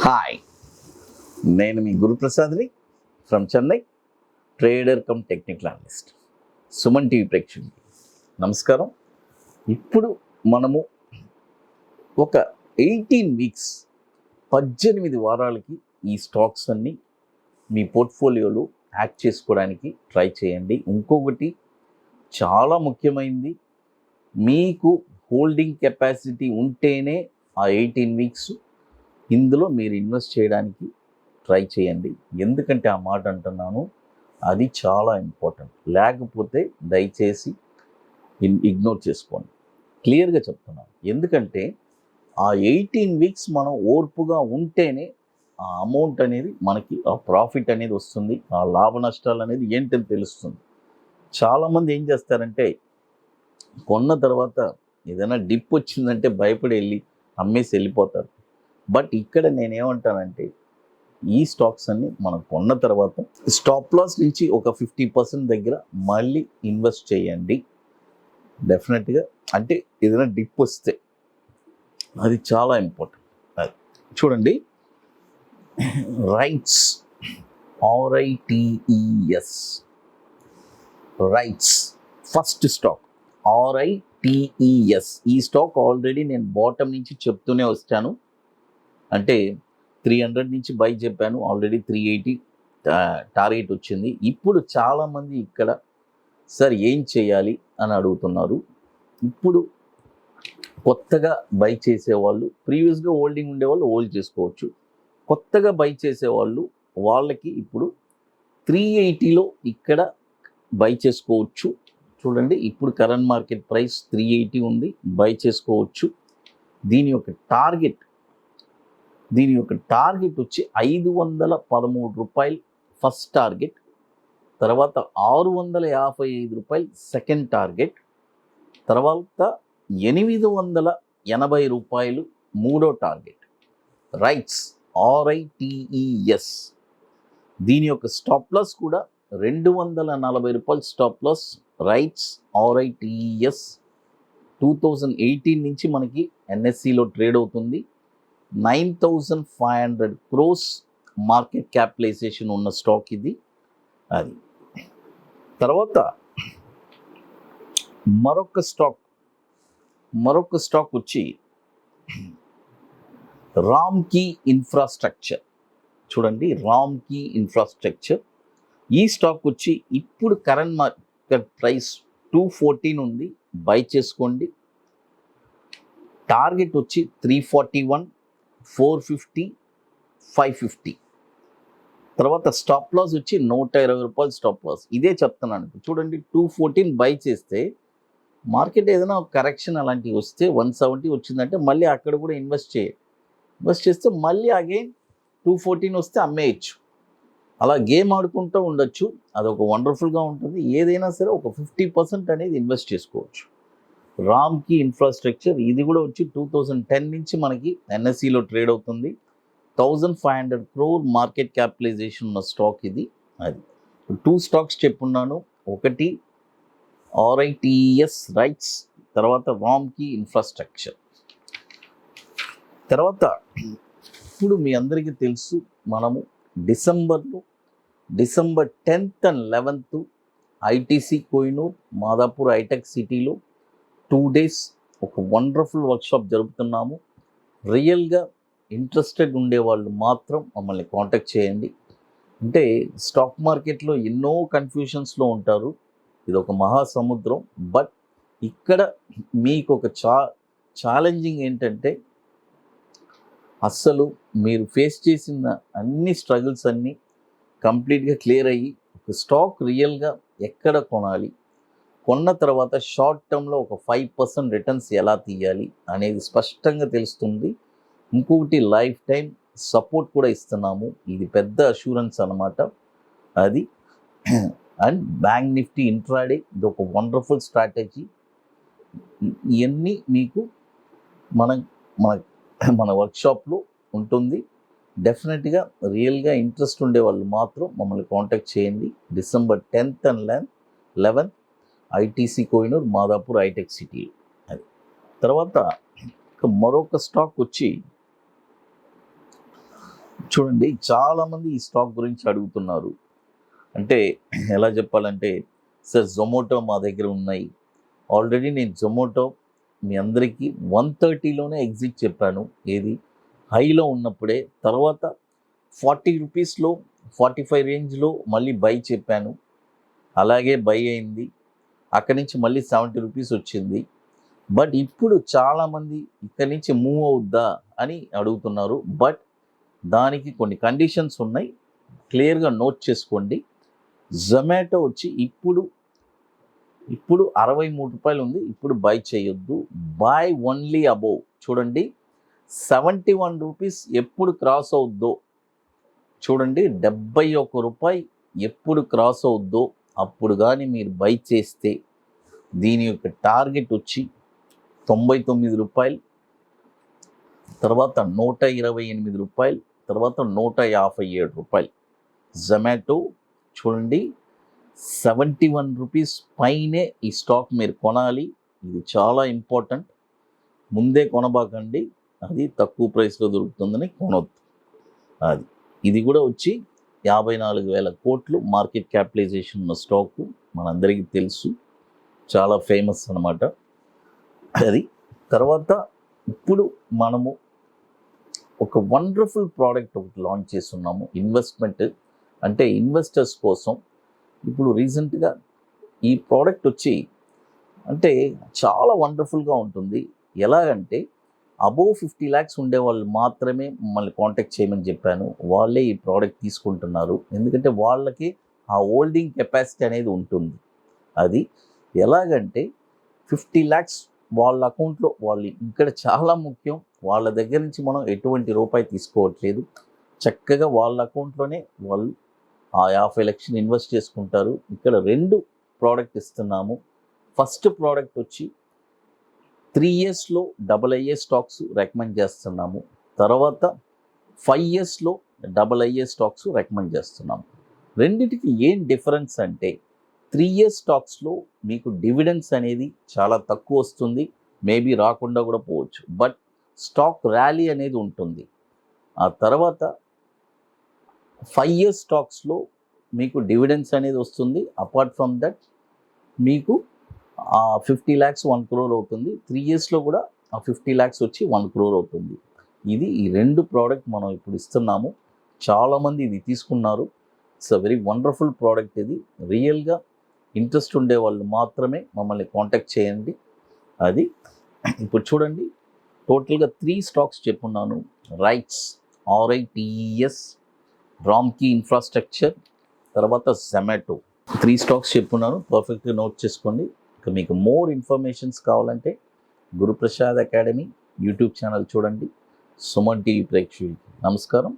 Hi, నేను మీ గురు ప్రసాద్ని from Chennai, trader cum technical analyst. Suman TV ప్రేక్షకులకి నమస్కారం. ఇప్పుడు మనము ఒక 18 వీక్స్ 18 వారాలకి ఈ స్టాక్స్ అన్నీ మీ పోర్ట్ఫోలియోలో యాడ్ చేసుకోవడానికి ట్రై చేయండి. ఇంకొకటి చాలా ముఖ్యమైనది, మీకు హోల్డింగ్ కెపాసిటీ ఉంటేనే ఆ 18 వీక్స్ ఇందులో మీరు ఇన్వెస్ట్ చేయడానికి ట్రై చేయండి. ఎందుకంటే ఆ మాట అంటున్నాను, అది చాలా ఇంపార్టెంట్. లేకపోతే దయచేసి ఇగ్నోర్ చేసుకోండి. క్లియర్గా చెప్తున్నాను. ఎందుకంటే ఆ 18 వీక్స్ మనం ఓర్పుగా ఉంటేనే ఆ అమౌంట్ అనేది మనకి, ఆ ప్రాఫిట్ అనేది వస్తుంది, ఆ లాభ నష్టాలు అనేది ఏంటని తెలుస్తుంది. చాలామంది ఏం చేస్తారంటే, కొన్న తర్వాత ఏదైనా డిప్ వచ్చిందంటే భయపడి వెళ్ళి అమ్మేసి వెళ్ళిపోతారు. బట్ ఇక్కడ నేనేమంటానంటే, ఈ స్టాక్స్ అన్ని మనం కొన్న తర్వాత స్టాప్ లాస్ నుంచి ఒక 50% దగ్గర మళ్ళీ ఇన్వెస్ట్ చేయండి. డెఫినెట్గా అంటే ఏదైనా డిప్ వస్తే అది చాలా ఇంపార్టెంట్. అది చూడండి, rights, RITES, rights first stock RITES. ఈ స్టాక్ ఆల్రెడీ నేను బాటమ్ నుంచి చెప్తూనే వచ్చాను. అంటే 300 నుంచి బై చెప్పాను, ఆల్రెడీ 380 టార్గెట్ వచ్చింది. ఇప్పుడు చాలామంది ఇక్కడ సార్ ఏం చేయాలి అని అడుగుతున్నారు. ఇప్పుడు కొత్తగా బై చేసేవాళ్ళు, ప్రీవియస్గా హోల్డింగ్ ఉండేవాళ్ళు హోల్డ్ చేసుకోవచ్చు. కొత్తగా బై చేసేవాళ్ళు వాళ్ళకి ఇప్పుడు 380లో ఇక్కడ బై చేసుకోవచ్చు. చూడండి, ఇప్పుడు కరెంట్ మార్కెట్ ప్రైస్ 380 ఉంది, బై చేసుకోవచ్చు. దీని యొక్క టార్గెట్ వచ్చి 513 రూపాయలు ఫస్ట్ టార్గెట్, తర్వాత 655 రూపాయలు సెకండ్ టార్గెట్, తర్వాత 880 రూపాయలు మూడో టార్గెట్. Rights RITES. దీని యొక్క స్టాప్ లాస్ కూడా 240 రూపాయలు స్టాప్ లాస్. రైట్స్ RITES 2018 నుంచి మనకి NSEలో ట్రేడ్ అవుతుంది. 9,500 crores మార్కెట్ క్యాపిటలైజేషన్ ఉన్న స్టాక్ ఇది. అది తర్వాత మరొక స్టాక్ వచ్చి రామ్కీ ఇన్ఫ్రాస్ట్రక్చర్. చూడండి, రామ్కీ ఇన్ఫ్రాస్ట్రక్చర్. ఈ స్టాక్ వచ్చి ఇప్పుడు కరెంట్ మార్కెట్ ప్రైస్ 214 ఉంది, బై చేసుకోండి. టార్గెట్ వచ్చి 341, 450, 550. తర్వాత స్టాప్ లాస్ వచ్చి 120 రూపాయలు స్టాప్ లాస్. ఇదే చెప్తున్నాను. చూడండి, 214 బై చేస్తే మార్కెట్ ఏదైనా కరెక్షన్ అలాంటివి వస్తే 170 వచ్చిందంటే మళ్ళీ అక్కడ కూడా ఇన్వెస్ట్ చేస్తే మళ్ళీ అగైన్ 214 వస్తే అమ్మేయచ్చు. అలా గేమ్ ఆడుకుంటూ ఉండొచ్చు. అదొక వండర్ఫుల్గా ఉంటుంది. ఏదైనా సరే ఒక 50% అనేది ఇన్వెస్ట్ చేసుకోవచ్చు. రామ్కీ ఇన్ఫ్రాస్ట్రక్చర్ ఇది కూడా వచ్చి 2010 నుంచి మనకి NSEలో ట్రేడ్ అవుతుంది. 1,500 crore మార్కెట్ క్యాపిటలైజేషన్ ఉన్న స్టాక్ ఇది. అది 2 స్టాక్స్ చెప్పున్నాను. ఒకటి RITES రైట్స్, తర్వాత రామ్కీ ఇన్ఫ్రాస్ట్రక్చర్. తర్వాత ఇప్పుడు మీ అందరికీ తెలుసు, మనము December 10th and 11th ITC Kohinoor Madhapur హైటెక్ సిటీలో 2 days ఒక వండర్ఫుల్ వర్క్షాప్ జరుపుతున్నాము. రియల్గా ఇంట్రెస్టెడ్ ఉండేవాళ్ళు మాత్రం మమ్మల్ని కాంటాక్ట్ చేయండి. అంటే స్టాక్ మార్కెట్లో ఎన్నో కన్ఫ్యూషన్స్లో ఉంటారు. ఇది ఒక మహాసముద్రం. బట్ ఇక్కడ మీకు ఒక ఛాలెంజింగ్ ఏంటంటే, అస్సలు మీరు ఫేస్ చేసిన అన్ని స్ట్రగుల్స్ అన్నీ కంప్లీట్గా క్లియర్ అయ్యి ఒక స్టాక్ రియల్గా ఎక్కడ కొనాలి, కొన్న తర్వాత షార్ట్ టర్మ్లో ఒక 5% రిటర్న్స్ ఎలా తీయాలి అనేది స్పష్టంగా తెలుస్తుంది. ఇంకొకటి లైఫ్ టైం సపోర్ట్ కూడా ఇస్తున్నాము. ఇది పెద్ద అష్యూరెన్స్ అన్నమాట. అది అండ్ బ్యాంక్ నిఫ్టీ ఇంట్రాడే, ఇది ఒక వండర్ఫుల్ స్ట్రాటజీ. ఇవన్నీ మీకు మన వర్క్షాప్లో ఉంటుంది. డెఫినెట్గా రియల్గా ఇంట్రెస్ట్ ఉండే వాళ్ళు మాత్రం మమ్మల్ని కాంటాక్ట్ చేయండి. December 10th and 11th ITC Kohinoor Madhapur హైటెక్ సిటీ. అది తర్వాత మరొక స్టాక్ వచ్చి చూడండి, చాలామంది ఈ స్టాక్ గురించి అడుగుతున్నారు. అంటే ఎలా చెప్పాలంటే, సార్ జొమాటో మా దగ్గర ఉన్నాయి. ఆల్రెడీ నేను జొమాటో మీ అందరికీ 130లోనే ఎగ్జిట్ చెప్పాను. ఏది హైలో ఉన్నప్పుడే. తర్వాత 40 రూపీస్లో 45 రేంజ్లో మళ్ళీ బై చెప్పాను. అలాగే బై అయింది. అక్కడి నుంచి మళ్ళీ 70 రూపీస్ వచ్చింది. బట్ ఇప్పుడు చాలామంది ఇక్కడి నుంచి మూవ్ అవుద్దా అని అడుగుతున్నారు. బట్ దానికి కొన్ని కండిషన్స్ ఉన్నాయి, క్లియర్గా నోట్ చేసుకోండి. జొమాటో వచ్చి ఇప్పుడు 63 రూపాయలు ఉంది. ఇప్పుడు బై చేయొద్దు. By only above. చూడండి, 71 రూపీస్ ఎప్పుడు క్రాస్ అవుద్దో, చూడండి 71 రూపాయి ఎప్పుడు క్రాస్ అవుద్దో అప్పుడు కానీ మీరు బై చేస్తే దీని యొక్క టార్గెట్ వచ్చి 99 రూపాయలు, తర్వాత 128 రూపాయలు, తర్వాత 157 రూపాయలు. జొమాటో చూడండి, 71 రూపీస్ పైనే ఈ స్టాక్ మీరు కొనాలి. ఇది చాలా ఇంపార్టెంట్. ముందే కొనబాకండి, అది తక్కువ ప్రైస్లో దొరుకుతుందని కొనొద్దు. ఇది కూడా వచ్చి 54,000 కోట్లు మార్కెట్ క్యాపిటలైజేషన్ ఉన్న స్టాకు, మనందరికీ తెలుసు, చాలా ఫేమస్ అన్నమాట అది. తర్వాత ఇప్పుడు మనము ఒక వండర్ఫుల్ ప్రోడక్ట్ ఒకటి లాంచ్ చేస్తున్నాము. ఇన్వెస్ట్మెంట్ అంటే ఇన్వెస్టర్స్ కోసం. ఇప్పుడు రీసెంట్గా ఈ ప్రోడక్ట్ వచ్చి అంటే చాలా వండర్ఫుల్గా ఉంటుంది. ఎలాగంటే అబోవ్ 50 lakhs ఉండే వాళ్ళు మాత్రమే మమ్మల్ని కాంటాక్ట్ చేయమని చెప్పాను. వాళ్ళే ఈ ప్రోడక్ట్ తీసుకుంటున్నారు. ఎందుకంటే వాళ్ళకి ఆ హోల్డింగ్ కెపాసిటీ అనేది ఉంటుంది. అది ఎలాగంటే 50 lakhs వాళ్ళ అకౌంట్లో వాళ్ళు, ఇక్కడ చాలా ముఖ్యం, వాళ్ళ దగ్గర నుంచి మనం ఎటువంటి రూపాయి తీసుకోవట్లేదు. చక్కగా వాళ్ళ అకౌంట్లోనే వాళ్ళు ఆ 50 లక్షలు ఇన్వెస్ట్ చేసుకుంటారు. ఇక్కడ 2 ప్రోడక్ట్ ఇస్తున్నాము. ఫస్ట్ ప్రోడక్ట్ వచ్చి 3 yearsలో AA స్టాక్స్ రికమెండ్ చేస్తున్నాము. తర్వాత 5 yearsలో AA స్టాక్స్ రికమెండ్ చేస్తున్నాము. రెండిటికి ఏం డిఫరెన్స్ అంటే 3 years స్టాక్స్లో మీకు డివిడెండ్స్ అనేది చాలా తక్కువ వస్తుంది, మేబీ రాకుండా కూడా పోవచ్చు. బట్ స్టాక్ ర్యాలీ అనేది ఉంటుంది. ఆ తర్వాత 5 years స్టాక్స్లో మీకు డివిడెండ్స్ అనేది వస్తుంది. అపార్ట్ ఫ్రమ్ దట్ మీకు 50 lakhs 1 crore అవుతుంది. 3 yearsలో కూడా ఆ 50 lakhs వచ్చి 1 crore అవుతుంది. ఇది ఈ 2 ప్రోడక్ట్ మనం ఇప్పుడు ఇస్తున్నాము. చాలామంది ఇది తీసుకున్నారు. It's a very wonderful product. ఇది రియల్గా ఇంట్రెస్ట్ ఉండే వాళ్ళు మాత్రమే మమ్మల్ని కాంటాక్ట్ చేయండి. అది ఇప్పుడు చూడండి, టోటల్గా 3 స్టాక్స్ చెప్పున్నాను. రైట్స్, RITES, రామ్కీ ఇన్ఫ్రాస్ట్రక్చర్, తర్వాత జొమాటో. 3 స్టాక్స్ చెప్పున్నాను, పర్ఫెక్ట్గా నోట్ చేసుకోండి. ఇక మీకు మోర్ ఇన్ఫర్మేషన్స్ కావాలంటే గురుప్రసాద్ అకాడమీ యూట్యూబ్ ఛానల్ చూడండి. సుమన్ టీవీ ప్రేక్షకులకి నమస్కారం.